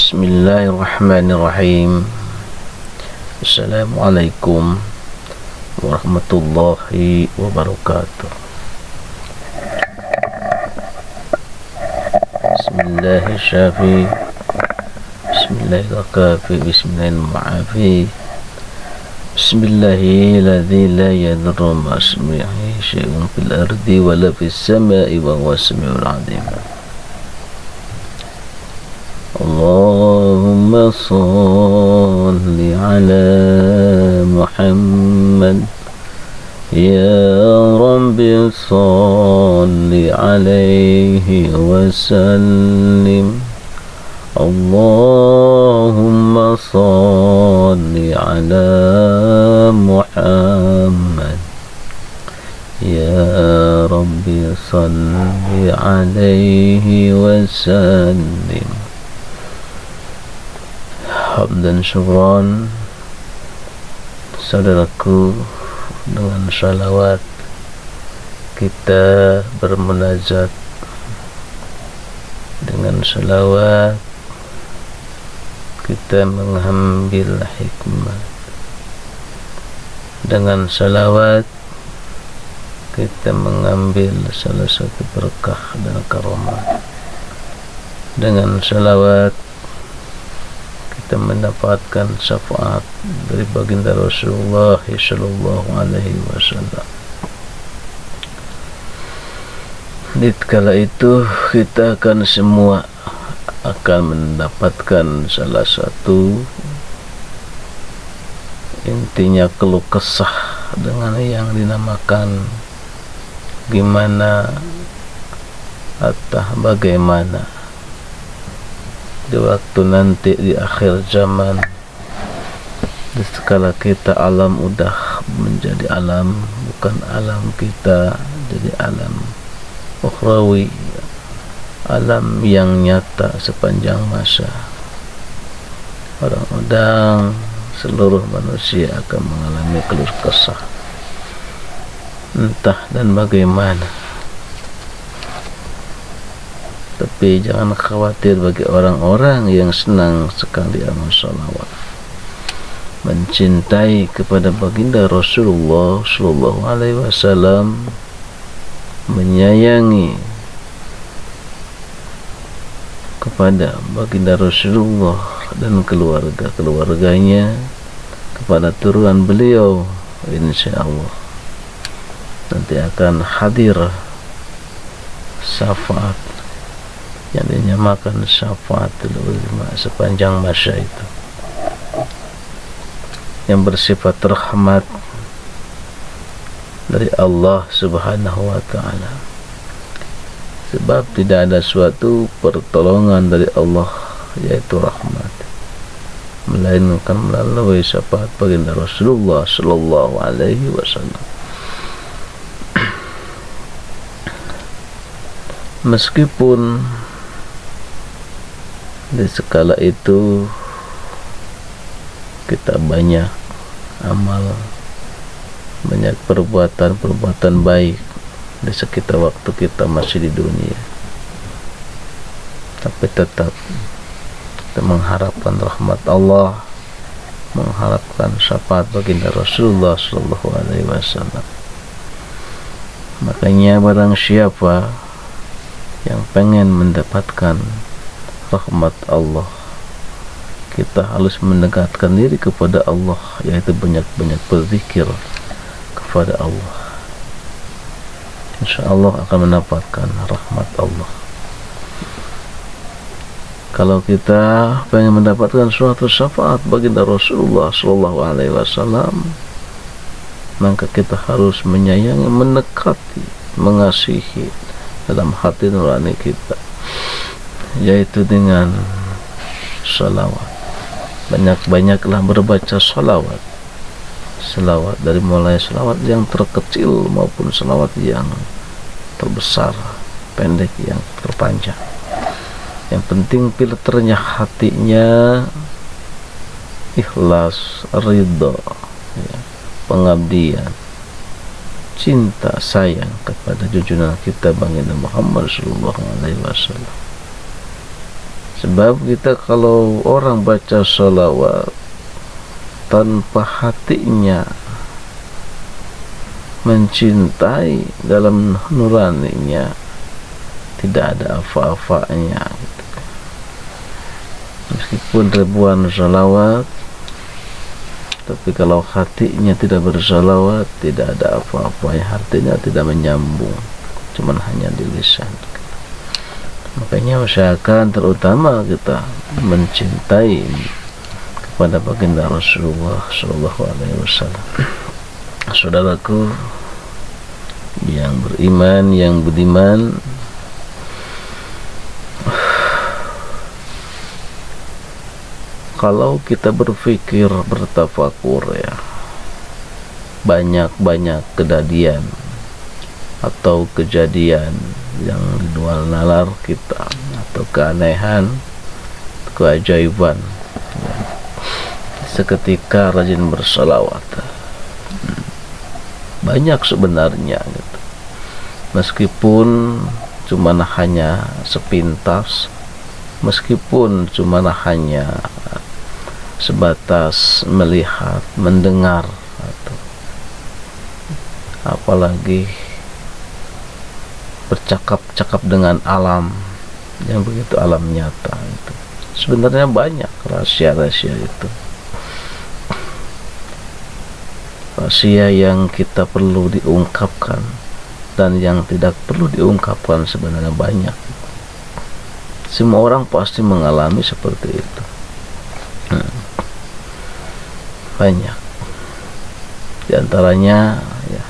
Bismillahirrahmanirrahim. Assalamualaikum warahmatullahi wabarakatuh. Bismillahirrahmanirrahim. Bismillahirrahmanirrahim. Bismillahirrahmanirrahim. Bismillahilladzi la yadurru ma'asmihi syai'un fil ardi wala fis sama'i wa huwas samiul 'alim. Allahumma shalli ala Muhammad ya Rabbi shalli alaihi wa sallim. Allahumma shalli ala Muhammad ya Rabbi shalli alaihi wa sallim. Hamdan syukran, saudaraku, dengan salawat kita bermunajat, dengan salawat kita mengambil hikmah, dengan salawat kita mengambil salah satu berkah dan karamah, dengan salawat kita mendapatkan syafaat dari baginda Rasulullah sallallahu alaihi wasallam. Di kala itu kita akan semua akan mendapatkan salah satu intinya keluh kesah dengan yang dinamakan gimana atau bagaimana di waktu nanti di akhir zaman, di skala kita alam udah menjadi alam, bukan alam kita, jadi alam ukhrawi, alam yang nyata sepanjang masa. Orang-orang seluruh manusia akan mengalami keluh kesah entah dan bagaimana. Tapi jangan khawatir bagi orang-orang yang senang sekali amal salawat, mencintai kepada baginda Rasulullah sallallahu alaihi wasallam, menyayangi kepada baginda Rasulullah dan keluarga-keluarganya, kepada turunan beliau, insyaallah nanti akan hadir syafaat yang dinamakan syafaatul ulama sepanjang masa itu, yang bersifat rahmat dari Allah Subhanahu wa ta'ala. Sebab tidak ada suatu pertolongan dari Allah yaitu rahmat melainkan melalui syafaat baginda Rasulullah sallallahu alaihi wasallam. Meskipun di skala itu kita banyak amal, banyak perbuatan baik di sekitar waktu kita masih di dunia, tapi tetap kita mengharapkan rahmat Allah, mengharapkan syafaat baginda Rasulullah sallallahu alaihi wasallam. Makanya barang siapa yang pengen mendapatkan rahmat Allah, kita harus mendekatkan diri kepada Allah, yaitu banyak-banyak berzikir kepada Allah. InsyaAllah akan mendapatkan rahmat Allah. Kalau kita pengen mendapatkan suatu syafaat baginda Rasulullah sallallahu alaihi wasallam, maka kita harus menyayangi, mendekati, mengasihi dalam hati nurani kita, yaitu dengan salawat. Banyak-banyaklah berbaca salawat, salawat dari mulai salawat yang terkecil maupun salawat yang terbesar, pendek yang terpanjang. Yang penting filternya hatinya ikhlas, ridha, ya, pengabdian, cinta, sayang kepada junjungan kita baginda Muhammad sallallahu alaihi wasallam. Sebab kita kalau orang baca salawat tanpa hatinya mencintai dalam nuraninya, tidak ada apa-apanya gitu. Meskipun ribuan salawat, tapi kalau hatinya tidak bersalawat, tidak ada apa-apanya, artinya tidak menyambung, cuman hanya di lisan. Makanya usahakan terutama kita mencintai kepada baginda Rasulullah Shallallahu Alaihi Wasallam. Saudaraku yang beriman, yang budiman, kalau kita berpikir, bertafakur ya, banyak-banyak kejadian atau kejadian yang di luar nalar kita, atau keanehan, keajaiban ya. Seketika rajin bersalawat, banyak sebenarnya gitu. Meskipun cuma hanya sepintas, meskipun cuma hanya sebatas melihat, mendengar, atau apalagi bercakap-cakap dengan alam yang begitu alam nyata itu. Sebenarnya banyak rahasia-rahasia itu, rahasia yang kita perlu diungkapkan dan yang tidak perlu diungkapkan sebenarnya banyak. Semua orang pasti mengalami seperti itu. Banyak. Di antaranya ya,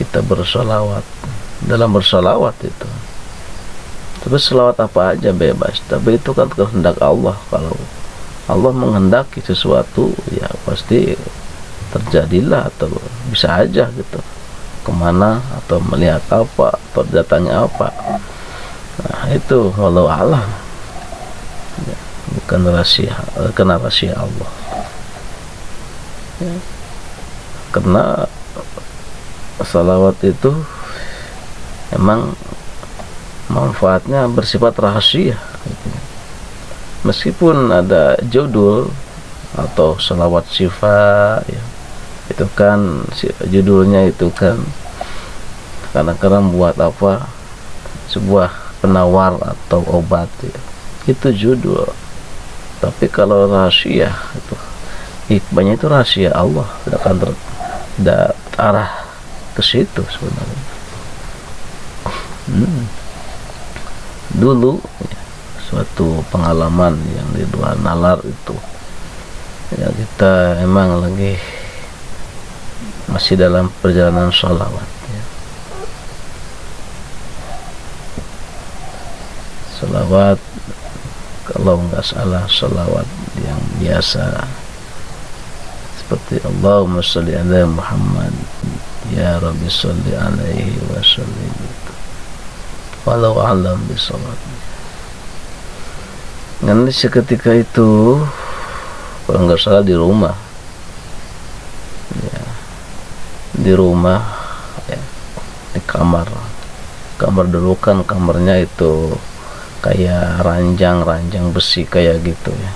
kita bersolawat. Dalam bersolawat itu, tapi selawat apa aja bebas, tapi itu kan kehendak Allah. Kalau Allah menghendaki sesuatu, ya pasti terjadilah, atau bisa aja gitu, kemana, atau melihat apa, atau datangnya apa. Nah itu walau alam ya, bukan rahasia, kena rahasia Allah ya. Karena salawat itu emang manfaatnya bersifat rahasia gitu. Meskipun ada judul atau salawat syifa ya, itu kan judulnya itu kan kadang-kadang buat apa, sebuah penawar atau obat ya. Itu judul. Tapi kalau rahasia itu hikmahnya itu rahasia Allah, tidak akan tidak arah ke situ sebenarnya. Dulu ya, suatu pengalaman yang di luar nalar itu ya, kita emang lagi masih dalam perjalanan sholawat ya. Sholawat, kalau nggak salah sholawat yang biasa seperti Allahumma sholli ala Muhammad ya Rabbi sholli alaihi wa sallim, walau alam bisawab. Nanti seketika itu kalau nggak salah di rumah ya, di rumah ya, di kamar dulu kan kamarnya itu kayak ranjang besi kayak gitu ya,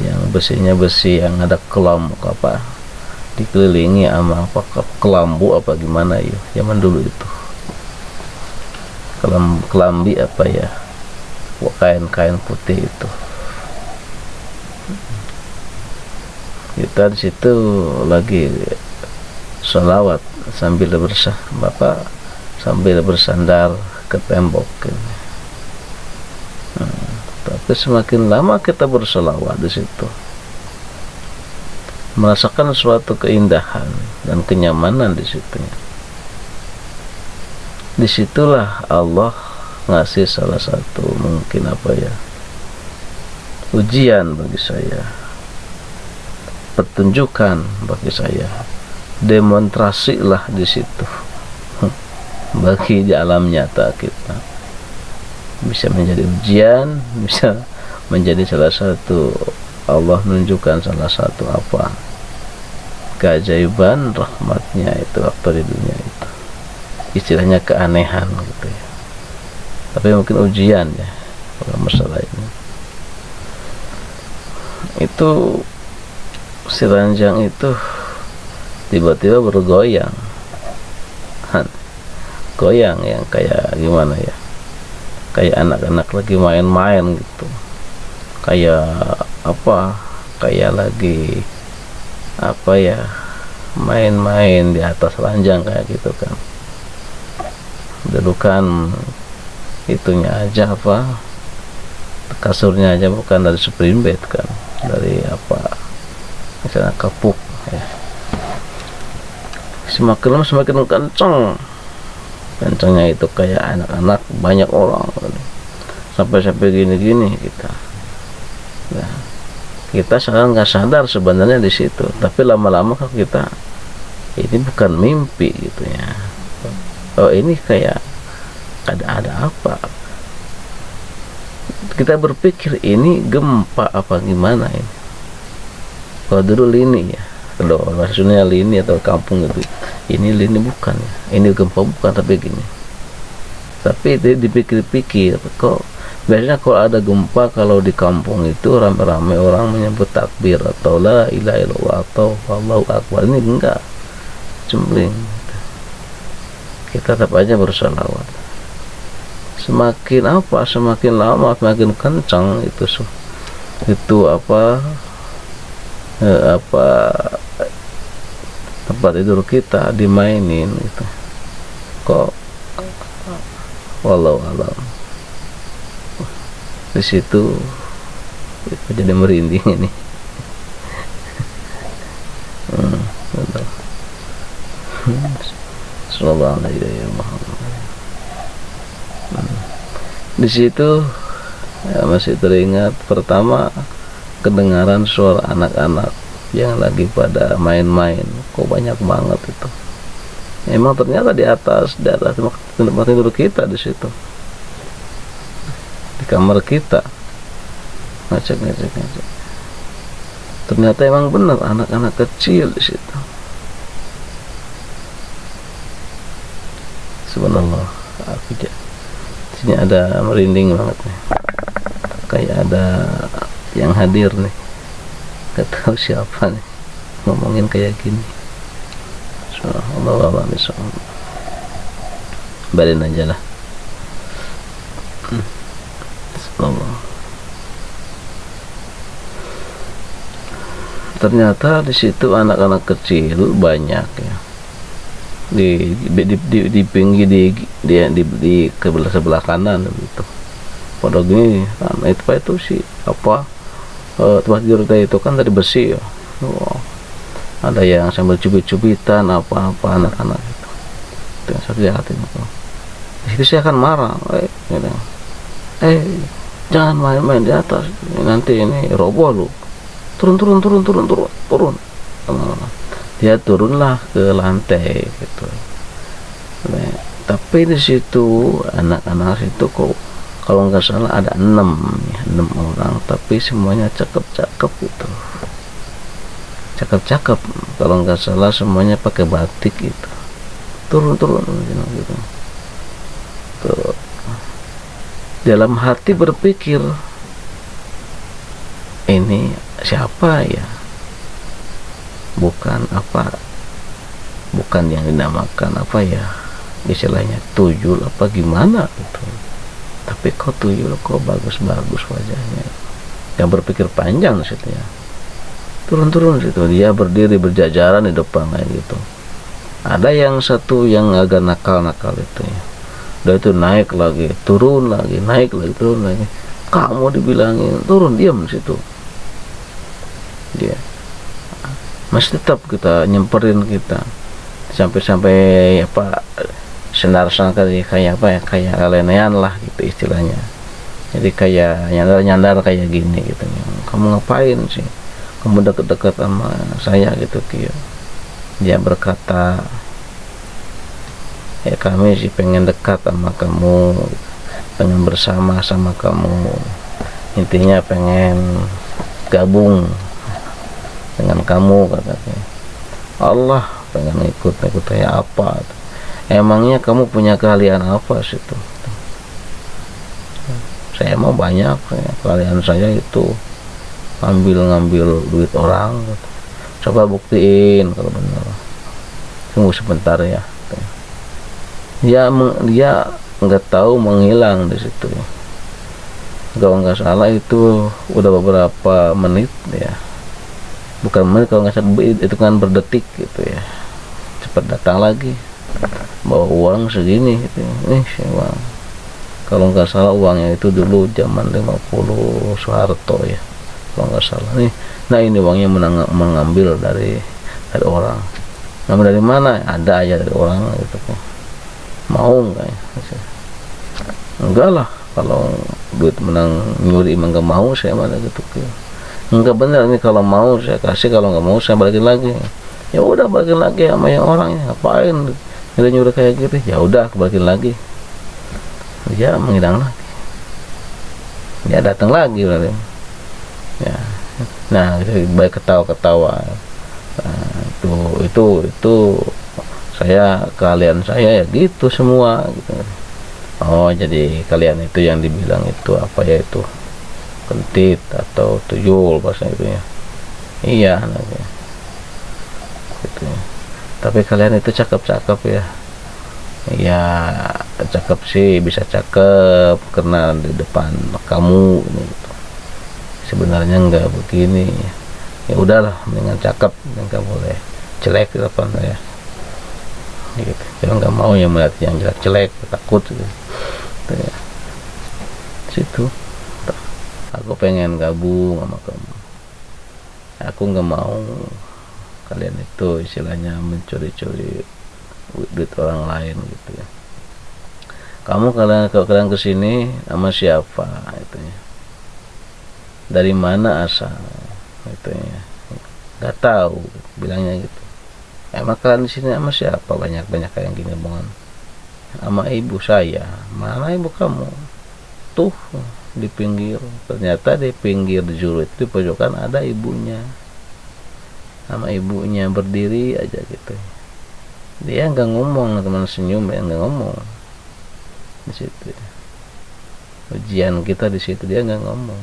yang besinya besi yang ada kelompok apa, dikelilingi sama apa, kelambu apa gimana ya zaman dulu itu, kelambi apa ya, kain putih itu. Kita di situ lagi sholawat sambil bersandar ke tembok. Tapi semakin lama kita bersholawat di situ, merasakan suatu keindahan dan kenyamanan di situ. Disitulah Allah ngasih salah satu mungkin apa ya, ujian bagi saya, pertunjukan bagi saya, demonstrasi lah di situ bagi di alam nyata kita, bisa menjadi ujian, bisa menjadi salah satu Allah menunjukkan salah satu apa keajaiban rahmatnya itu waktu di dunia itu, istilahnya keanehan gitu ya. Tapi mungkin ujian ya, dalam masalah ini. Itu si ranjang itu tiba-tiba bergoyang, goyang yang kayak gimana ya, kayak anak-anak lagi main-main gitu, kayak apa, kayak lagi apa ya, main-main di atas ranjang kayak gitu kan. Dudukan itunya aja apa, kasurnya aja bukan dari spring bed kan, dari apa misalnya kapuk ya. Semakin lama semakin kencangnya itu kayak anak-anak, banyak orang sampai gini-gini kita. Nah, kita sekarang nggak sadar sebenarnya di situ, tapi lama-lama kalau kita ini bukan mimpi gitu ya. Oh ini kayak ada apa? Kita berpikir ini gempa apa gimana ini? Kalau dulu lini ya, kalau maksudnya lini atau kampung gitu, ini lini bukan ya, ini gempa bukan, tapi gini. Tapi itu dipikir-pikir, kok biasanya kalau ada gempa, kalau di kampung itu rame-rame orang menyebut takbir atau la ilaha illallah atau Allahu akbar. Ini enggak, cembling. Kita tetap aja bersalawat. Semakin apa, semakin lama semakin kencang itu apa tempat tidur kita dimainin gitu. Kok walau alam di situ jadi merinding ini. Sallallahu alaihi Muhammad. Di situ ya, masih teringat pertama kedengaran suara anak-anak yang lagi pada main-main. Kok banyak banget itu. Emang ternyata di atas tempat tidur kita di situ, di kamar kita. Ngecek. Ternyata emang benar anak-anak kecil di situ. Subhanallah, aku sini ada merinding banget nih, kayak ada yang hadir nih, gak tahu siapa nih ngomongin kayak gini. Subhanallah, barin aja lah. Subhanallah. Ternyata di situ anak-anak kecil banyak ya. Di pinggir di sebelah kanan gitu. Pada gini, nah itu sih apa tempat tidur itu kan dari besi ya. Ada yang sambil cubit-cubitan apa anak-anak itu. Itu yang saya lihatin itu. Di situ saya akan marah, gitu. Jangan main-main di atas, nanti ini roboh lu. Turun. Dia turunlah ke lantai gitu. Nah, tapi di situ anak-anak itu kok kalau nggak salah ada 6 orang, tapi semuanya cakep gitu. Cakep. Kalau nggak salah semuanya pakai batik gitu. Turun gitu. Tuh. Dalam hati berpikir, ini siapa ya? Bukan yang dinamakan apa ya, istilahnya tuyul apa gimana gitu. Tapi kok tuyul, kok bagus wajahnya. Yang berpikir panjang situ ya. Turun situ, dia berdiri berjajaran di depan kayak gitu. Ada yang satu yang agak nakal itu ya. Udah itu naik lagi, turun lagi, naik lagi, turun lagi. Kamu dibilangin turun, diam di situ. Dia masih tetap kita nyemperin kita sampai apa senar-senar kayak apa ya, kayak lelenean lah gitu istilahnya. Jadi kayak nyandar kayak gini gitu. Kamu ngapain sih? Kamu deket-deket sama saya gitu Kio. Dia berkata, ya kami sih pengen dekat sama kamu, pengen bersama sama kamu, intinya pengen gabung dengan kamu, katanya. Allah pengen ikut kayak apa? Emangnya kamu punya keahlian apa situ? Saya mau banyak ya. Kalian saya itu ngambil duit orang gitu. Coba buktiin kalau benar. Tunggu sebentar ya. Dia nggak tahu menghilang di situ ya. Kalau nggak salah itu udah beberapa menit ya, bukan menit, kalau nggak salah itu kan berdetik gitu ya. Cepat datang lagi bawa uang segini gitu. Uang, kalau nggak salah uangnya itu dulu zaman 50 Soeharto ya, kalau nggak salah nih. Nah ini uangnya mengambil dari orang. Ngambil dari mana? Ada aja dari orang gitu. Mau nggak ya? Enggak lah, kalau duit menang nyuri emang nggak mau saya mana gitu. Enggak, bener ini, kalau mau saya kasih, kalau nggak mau saya balikin lagi. Ya udah balikin lagi sama yang orangnya. Ngapain nyuri kayak gitu? Ya udah balikin lagi. Dia menghilang lagi. Dia datang lagi berarti. Ya. Nah, baik ketawa-ketawa. Nah, itu saya, kalian saya ya gitu semua gitu. Oh, jadi kalian itu yang dibilang itu apa ya, itu kentit atau tuyul bahasa itu ya. Iya namanya gitu ya. Tapi kalian itu cakep-cakep ya. Ya cakep sih, bisa cakep karena di depan kamu gitu. Sebenarnya enggak begini. Ya udahlah, mendingan cakep, enggak boleh jelek di depan saya. Gitu. Saya nggak mau yang melihat yang jelek-jelek, takut gitu. Ya. Situ aku pengen gabung sama kamu. Aku nggak mau kalian itu istilahnya mencuri-curi duit orang lain gitu ya. Kalau kalian kesini sama siapa itu ya, dari mana asal itu ya, nggak tahu bilangnya gitu. Emang kalian di sini sama siapa? Banyak kayak gini banget. Sama ibu saya. Mana ibu kamu? Tuh di pinggir. Ternyata di pinggir juru itu di pojokan ada ibunya. Sama ibunya berdiri aja gitu. Dia nggak ngomong, teman senyum ya, nggak ngomong di situ. Ujian kita di situ, dia nggak ngomong.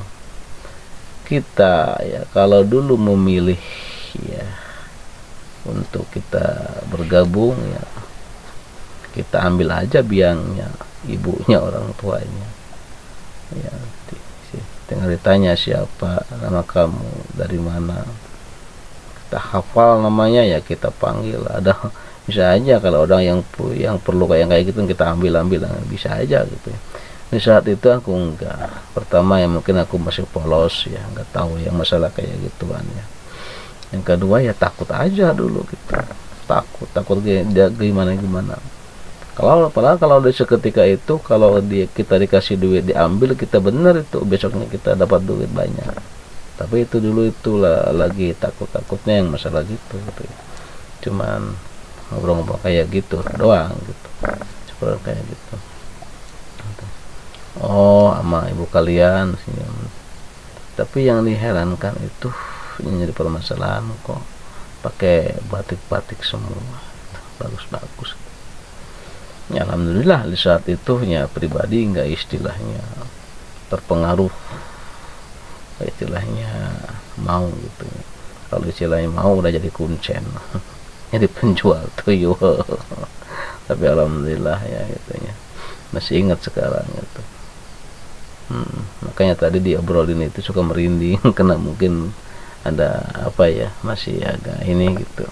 Kita ya kalau dulu memilih ya untuk kita bergabung ya, kita ambil aja biangnya, ibunya, orang tuanya ya. Tinggal ditanya siapa, nama kamu, dari mana, kita hafal namanya ya, kita panggil. Ada bisa aja kalau orang yang perlu kayak gitu kita ambil bisa aja gitu ya. Di saat itu aku enggak, pertama ya mungkin aku masih polos ya, nggak tahu yang masalah kayak gituan ya. Yang kedua ya takut aja dulu gitu, takut dia gimana. Padahal kalau di seketika itu kalau kita dikasih duit diambil, kita bener itu besoknya kita dapat duit banyak. Tapi itu dulu itulah lagi takutnya yang masalah gitu ya. Cuman ngobrol-ngobrol kayak gitu doang gitu, seperti kayak gitu. Oh, sama ibu kalian sini. Tapi yang diherankan itu ini jadi permasalahan kok pakai batik semua, bagus. Ya, alhamdulillah di saat itu ya pribadi nggak istilahnya terpengaruh, istilahnya mau gitu. Kalau istilahnya mau udah jadi kuncen, jadi penjual tuyul. Tapi alhamdulillah ya gitu ya, masih ingat sekarang gitu. Makanya tadi diobrolin itu suka merinding karena mungkin ada apa ya, masih agak ini gitu,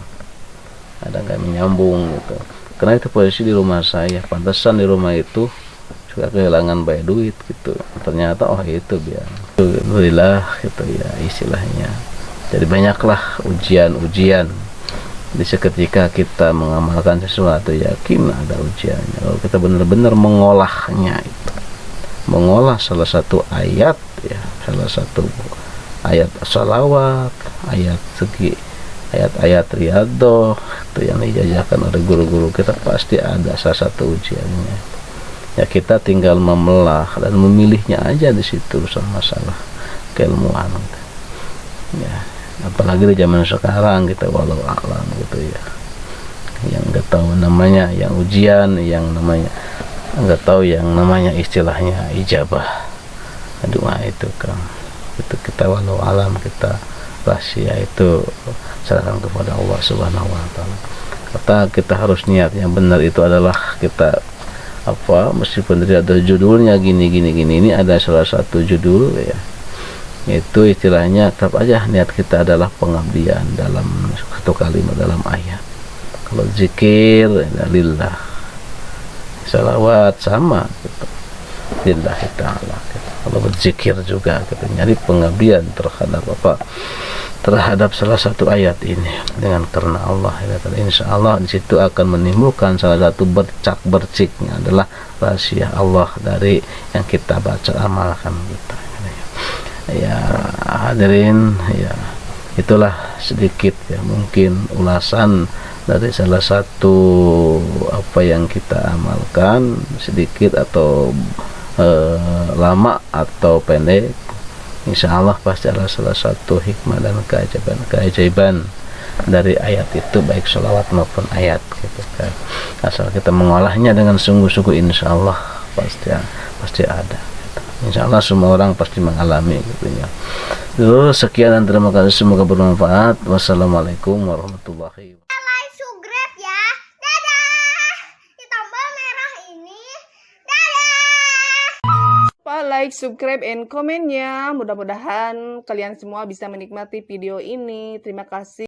ada nggak menyambung gitu. Karena itu posisi di rumah saya, pantesan di rumah itu suka kehilangan banyak duit gitu. Ternyata oh itu biar alhamdulillah gitu ya istilahnya. Jadi banyaklah ujian di seketika kita mengamalkan sesuatu, yakin ada ujiannya. Kalau kita benar-benar mengolahnya itu, mengolah salah satu ayat ya, salah satu ayat salawat, ayat-ayat riyadhah itu yang dijajarkan oleh guru-guru kita, pasti ada salah satu ujiannya ya. Kita tinggal memilah dan memilihnya aja di situ, urusan masalah keilmuan ya. Apalagi di zaman sekarang kita walau alam gitu ya, yang nggak tahu namanya yang ujian, yang namanya nggak tahu yang namanya istilahnya ijabah doa itu kan itu kita walau alam kita rahasia itu serahkan kepada Allah Subhanahu wa taala. Kata kita harus niat yang benar itu adalah kita meskipun tidak ada judulnya gini ini ada salah satu judul ya, itu istilahnya tetap aja niat kita adalah pengabdian dalam satu kalimat dalam ayat. Kalau zikir lillah, salawat sama gitu, lillahi ta'ala gitu. Kalau berzikir juga gitu, nyari pengabdian terhadap salah satu ayat ini dengan karena Allah ya, insya Allah di situ akan menimbulkan salah satu berciknya adalah rahasia Allah dari yang kita baca amalkan kita ya. Hadirin ya, itulah sedikit ya mungkin ulasan dari salah satu apa yang kita amalkan, sedikit atau lama atau pendek. Insya Allah pasti ada salah satu hikmah dan keajaiban dari ayat itu, baik sholawat maupun ayat gitu kan. Asal kita mengolahnya dengan sungguh-sungguh, insya Allah pasti ada gitu. Insya Allah semua orang pasti mengalami gitu ya. Terus sekian dan terima kasih, semoga bermanfaat. Wassalamualaikum warahmatullahi wabarakatuh. Like, subscribe ya. Dadah. Di tombol merah ini. Dadah. Like, subscribe, and komen ya. Mudah-mudahan kalian semua bisa menikmati video ini. Terima kasih.